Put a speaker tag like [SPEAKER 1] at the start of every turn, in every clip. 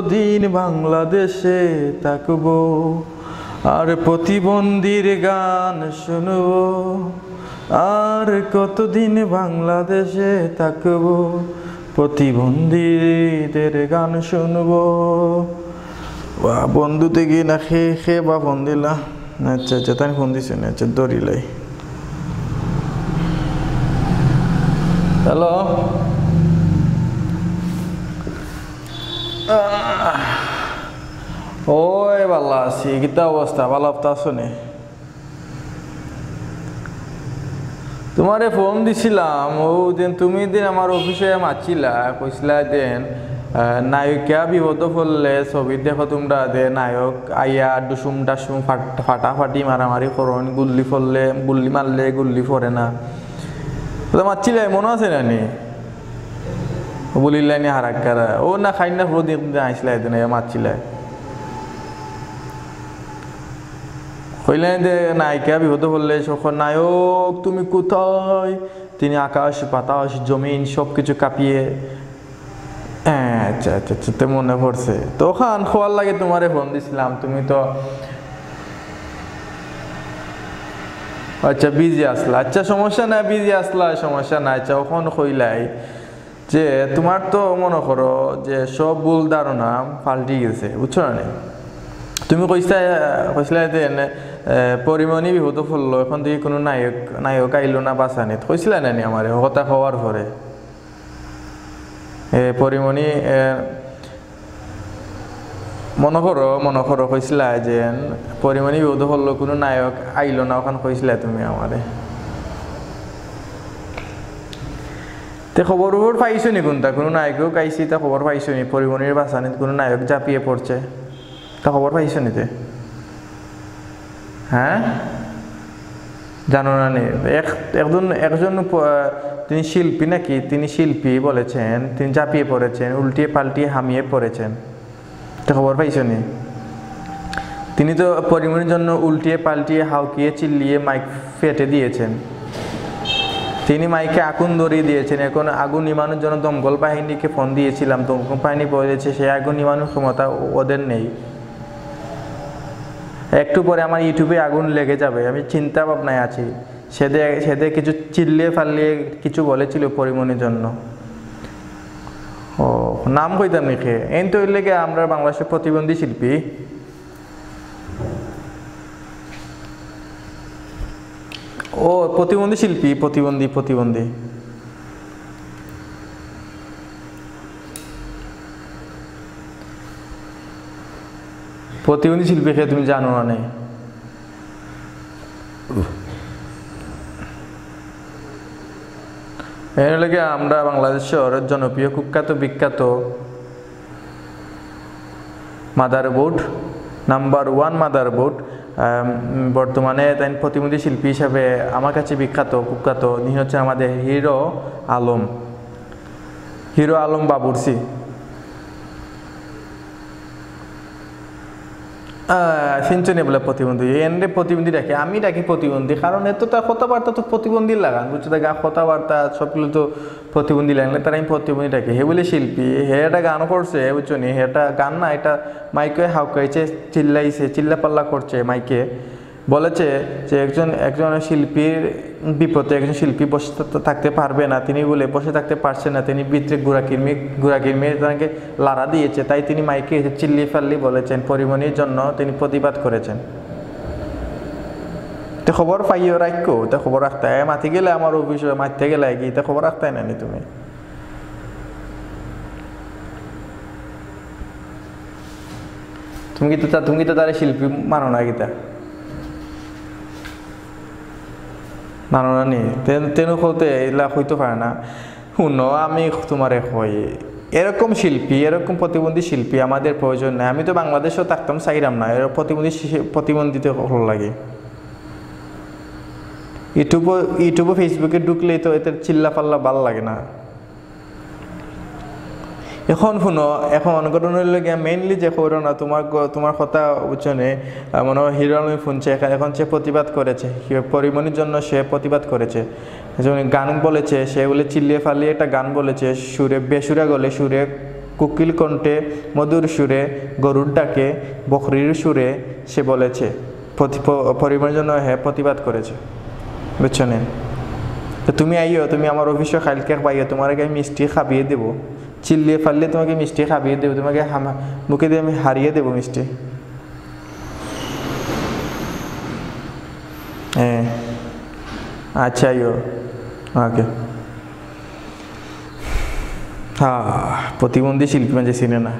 [SPEAKER 1] কতদিন বাংলাদেশে থাকবো, আর প্রতিবন্ধীর গান শুনবো, আর কতদিন বাংলাদেশে থাকবো, প্রতিবন্ধীদের গান শুনবো। বন্ধু থেকে না খেয়ে খেয়ে বা ফোন দিলা? আচ্ছা আচ্ছা, তাই ফোন দিছি না। আচ্ছা দরিলাই। হ্যালো, ওই ভালো আছি। কিতা অবস্থা? ভালো আছো নি? তোমারে ফোন দিছিলাম ও দিন, তুমি দিন আমার অফিসে মাছিলা, কইছিলা দেন নায়িকা বিপদ পড়লে ছবি দেখো তোমরা, দে নায়ক আইয়া ডুসুম ডাসুম ফাটাফাটি মারামারি করন, গুল্লি পড়লে গুল্লি মারলে গুল্লি পড়ে না, মারছিলে মনে আছে নানি? বলিলাই নি হারাক্কারা ও না খাই না পুরো দিন আইসলাই দেন মারছিলে, কইলেন যে নায়িকা বিপদ পড়লে সখন নায়ক তুমি কোথায়, তিনি আকাশ বাতাস জমিন সবকিছু কাঁপিয়ে। আচ্ছা আচ্ছা আচ্ছা, মনে পড়ছে। তখন খোয়ার লাগে তোমারে ফোন দিছিলাম, তুমি তো আচ্ছা বিজি আসলা। আচ্ছা সমস্যা নাই, বিজি আসলা সমস্যা নাই। আচ্ছা ওখান কইলাই যে তোমার তো মনে করো যে সব ভুল ধারণা পাল্টি গেছে, বুঝছো না? তুমি কইসলা যে পরিমণি বিপদ পড়লো, এখন তুই কোনো নায়ক আইলো না বাঁচানি, কইসলা নানি আমার কথা হওয়ার পরে? পরিমণি মনে করো কইসলা যে পরিমণি বিপদ পড়লো, কোনো নায়ক আইলো না, ওখান কইসলা তুমি আমারে। তে খবর পাইছো নি কোনটা? কোনো নায়কও গাইছি তা খবর পাইছো নি? পরিমণির বাঁচানিত কোনো নায়ক ঝাঁপিয়ে পড়ছে তা খবর পাইছো নিতে? হ্যাঁ জানো না নি? একজন তিনি শিল্পী নাকি, তিনি শিল্পী বলেছেন, তিনি ঝাঁপিয়ে পড়েছেন, উল্টিয়ে পাল্টিয়ে হামিয়ে পড়েছেন, তা খবর পাইছো নি? তিনি তো পরিমণির জন্য উল্টিয়ে পাল্টিয়ে হাউকিয়ে চিল্লিয়ে মাইক ফেটে দিয়েছেন, তিনি মাইকে আগুন ধরিয়ে দিয়েছেন। এখন আগুন নিমানোর জন্য দমকল বাহিনীকে ফোন দিয়েছিলাম, দমকল বাহিনী বলেছে সে আগুন নিমানোর ক্ষমতা ওদের নেই। একটু পরে আমার ইউটিউবে আগুন লেগে যাবে, আমি চিন্তা ভাবনায় আছি। সেদে কিছু চিল্লিয়ে ফাল্লিয়ে কিছু বলেছিল পরিমণির জন্য। ও নাম কইতাম লিখে এন তো লেগে আমরা বাংলাদেশের প্রতিবন্ধী শিল্পী। ও প্রতিবন্ধী শিল্পী, প্রতিবন্ধী শিল্পী খেয়ে তুমি জানো না? নেই এর লাগে আমরা বাংলাদেশের জনপ্রিয় কুখ্যাত বিখ্যাত মাদারবোর্ড, নাম্বার 1 মাদারবোর্ড, বর্তমানে তাই প্রতিবন্ধী শিল্পী হিসাবে আমার কাছে বিখ্যাত কুখ্যাত, তিনি হচ্ছে আমাদের হিরো আলম বাবুরসি। সিঞ্চনী বলে প্রতিবন্ধী, এনে প্রতিবন্ধী ডাকে, আমি ডাকি প্রতিবন্ধী, কারণ এত তার কথাবার্তা তো প্রতিবন্ধী লাগান, বুঝছো? গা কথাবার্তা সবগুলো তো প্রতিবন্ধী লাগলে তার আমি প্রতিবন্ধী ডাকি। হে বলে শিল্পী, হে একটা গানও করছে, বুঝছো নি? এটা গান না, এটা মাইকে হাউকাইছে, চিল্লাপাল্লা করছে মাইকে, বলেছে যে একজন শিল্পীর বিপদে একজন শিল্পী বসে থাকতে পারবে না, তিনি বলে বসে থাকতে পারছে না, তিনি ভিতরে ঘোরাকির তাকে লাড়া দিয়েছে, তাই তিনি মাইকে এসে চিল্লি ফাল্লি বলেছেন, পরিমণির জন্য তিনি প্রতিবাদ করেছেন। তো খবর পাইও রাখো, তা খবর রাখতে মাতি গেলে আমার অফিস মারতে গেলে কি তা খবর রাখতে নানি তুমি? তুমি তো তারা শিল্পী মানো না গীতা, মানো না নি? তেন হতে এগুলা হইতে পারে না। শুনো আমি তোমারে কই, এরকম শিল্পী, এরকম প্রতিবন্ধী শিল্পী আমাদের প্রয়োজন নেই। আমি তো বাংলাদেশেও থাকতাম চাইরাম না, এর প্রতিবন্ধীতে ভালো লাগে। ইউটিউবে ফেসবুকে ঢুকলেই তো এতে চিল্লা পাল্লা ভালো লাগে না। এখন শুনো, এখন ঘটনার লাগে মেইনলি যে করো না, তোমার কথা বুঝছনে মনে হয় হিরো আলম শুনছে, এখন সে প্রতিবাদ করেছে, পরিমণির জন্য সে প্রতিবাদ করেছে, গান বলেছে, সে বলে চিল্লিয়ে ফালিয়ে একটা গান বলেছে, সুরে বেসুরা গলে সুরে কোকিল কণ্ঠে, মধুর সুরে, গরুর ডাকে, বকরির সুরে সে বলেছে, পরিবারের জন্য প্রতিবাদ করেছে। বুঝছো না? তো তুমি আইও, তুমি আমার অফিসে কালকে পাইও, তোমার আগে মিষ্টি খাবিয়ে দেবো, চিল্লিয়ে ফাললে তোমাকে মিষ্টি খাবিয়ে দেবো, তোমাকে মুখে দিয়ে আমি হারিয়ে দেবো মিষ্টি। হ্যাঁ আচ্ছা আইও। ওকে। হ্যাঁ, প্রতিবন্ধী শিল্পী মানে চিনে না।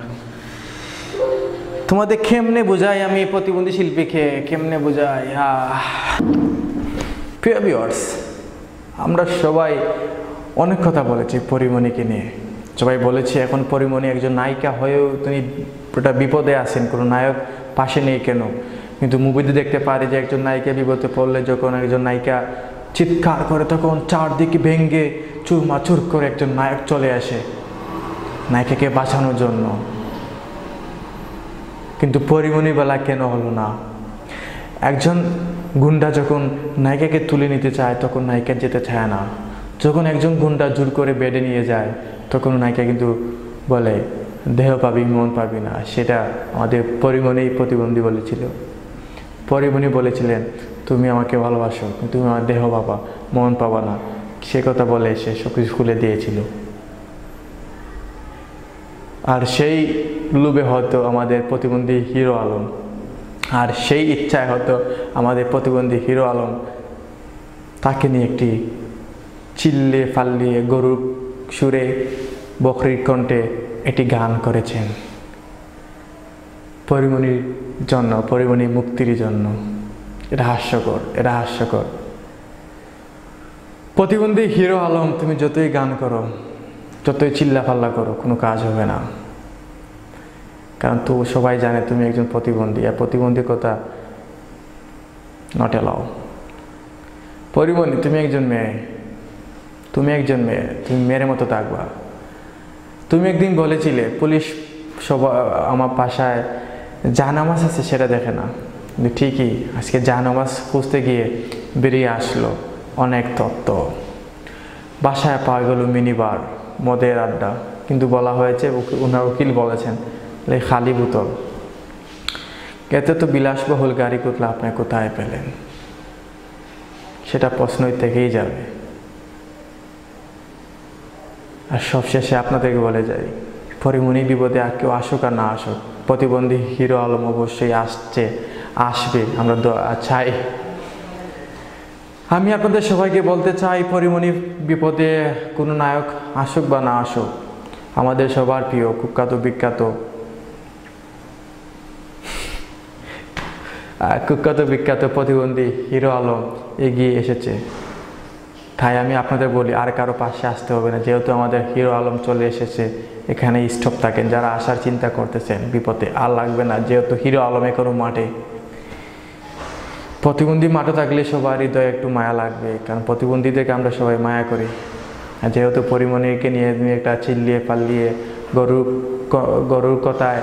[SPEAKER 1] তোমাদের কেমনে বোঝাই আমি প্রতিবন্ধী শিল্পীকে, কেমনে বোঝাই? প্রিয় ভিউয়ার্স, আমরা সবাই অনেক কথা বলেছি পরিমণিকে নিয়ে। সবাই বলেছি এখন পরিমণি একজন নায়িকা হয়েও তিনি পুরোটা বিপদে আছেন, কোনো নায়ক পাশে নেই কেন। কিন্তু মুভিতে দেখতে পারি যে একজন নায়িকা বিপদে পড়লে যখন একজন নায়িকা চিৎকার করে তখন চারদিকে ভেঙ্গে চুরমাচুর করে একজন নায়ক চলে আসে নায়িকাকে বাঁচানোর জন্য। কিন্তু পরিমণি বেলা কেন হলো না? একজন গুন্ডা যখন নায়িকাকে তুলে নিতে চায় তখন নায়িকা যেতে চায় না। যখন একজন গুন্ডা জোর করে বেডে নিয়ে যায় তখন নায়িকা কিন্তু বলে দেহ পাবি মন পাবি না। সেটা আমাদের পরিমণি প্রতিবন্ধী বলেছিল। পরিমণি বলেছিলেন তুমি আমাকে ভালোবাসো কিন্তু তুমি আমার দেহ পাবা, মন পাবা না। সে কথা বলে সে সব কিছু খুলে দিয়েছিল। আর সেই লোভে হয়তো আমাদের প্রতিবন্ধী হিরো আলম, আর সেই ইচ্ছায় হয়তো আমাদের প্রতিবন্ধী হিরো আলম তাকে নিয়ে একটি চিল্লিয়ে ফাল্লিয়ে গরুর সুরে বকরির কণ্ঠে একটি গান করেছেন পরিমণির জন্য, পরিমণি মুক্তির জন্য। এটা হাস্যকর, এটা হাস্যকর। প্রতিবন্ধী হিরো আলম তুমি যতই গান করো, যতই চিল্লা ফাল্লা করো, কোনো কাজ হবে না। কারণ তো সবাই জানে তুমি একজন প্রতিবন্ধী, আর প্রতিবন্ধকতা নট এলাও। পরিমণি তুমি একজন মেয়ে, তুমি একজন মেয়ে, তুমি মেয়ের মতো থাকবা। তুমি একদিন বলেছিলে পুলিশ সবাই আমার বাসায় জাহানামাজ আছে সেটা দেখে না, কিন্তু ঠিকই আজকে জাহানামাজ খুঁজতে গিয়ে বেরিয়ে আসলো অনেক তথ্য। বাসায় পাওয়া গেল মিনিবার, মদের আড্ডা, কিন্তু বলা হয়েছে ওনার উকিল বলেছেন খালি বোতল। এতে তো বিলাসবহুল গাড়ি কুতলা আপনি কোথায় পেলেন? সেটা প্রশ্নই থেকেই যাবে। আর সবশেষে আপনাদেরকে বলে যাই, পরিমণি বিপদে আর কেউ আসুক আর না আসুক, প্রতিবন্ধী হিরো আলম অবশ্যই আসবে, আমরা চাই। আমি আপনাদের সবাইকে বলতে চাই পরিমণি বিপদে কোনো নায়ক আসুক বা না আসুক, আমাদের সবার প্রিয় কুখ্যাত বিখ্যাত প্রতিবন্ধী হিরো আলম এগিয়ে এসেছে। তাই আমি আপনাদের বলি আর কারো পাশে আসতে হবে না, যেহেতু আমাদের হিরো আলম চলে এসেছে। এখানে স্টপ থাকেন, যারা আসার চিন্তা করতেছেন বিপদে আর লাগবে না, যেহেতু হিরো আলম এখনো মাঠে। প্রতিবন্ধী মাঠে থাকলে সবার হৃদয়ে একটু মায়া লাগবে, কারণ প্রতিবন্ধীদেরকে আমরা সবাই মায়া করি। আর যেহেতু পরিমণিকে নিয়ে তুমি একটা চিল্লিয়ে পাল্লিয়ে গরুর কথায়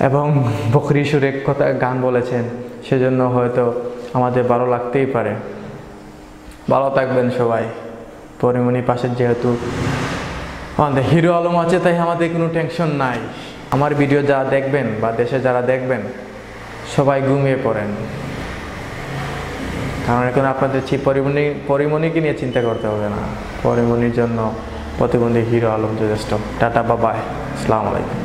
[SPEAKER 1] এবং বকরি সুরে কথা গান বলেছেন, সেজন্য হয়তো আমাদের ভালো লাগতেই পারে। ভালো থাকবেন সবাই। পরিমণি পাশে যেহেতু আমাদের হিরো আলম আছে, তাই আমাদের কোনো টেনশন নাই। আমার ভিডিও যারা দেখবেন বা দেশে যারা দেখবেন সবাই ঘুমিয়ে পড়েন, কারণ এখন আপনাদের পরিমণিকে নিয়ে চিন্তা করতে হবে না। পরিমণির জন্য প্রতিবন্ধী হিরো আলম যথেষ্ট। টাটা, বাবাই, আসসালামু আলাইকুম।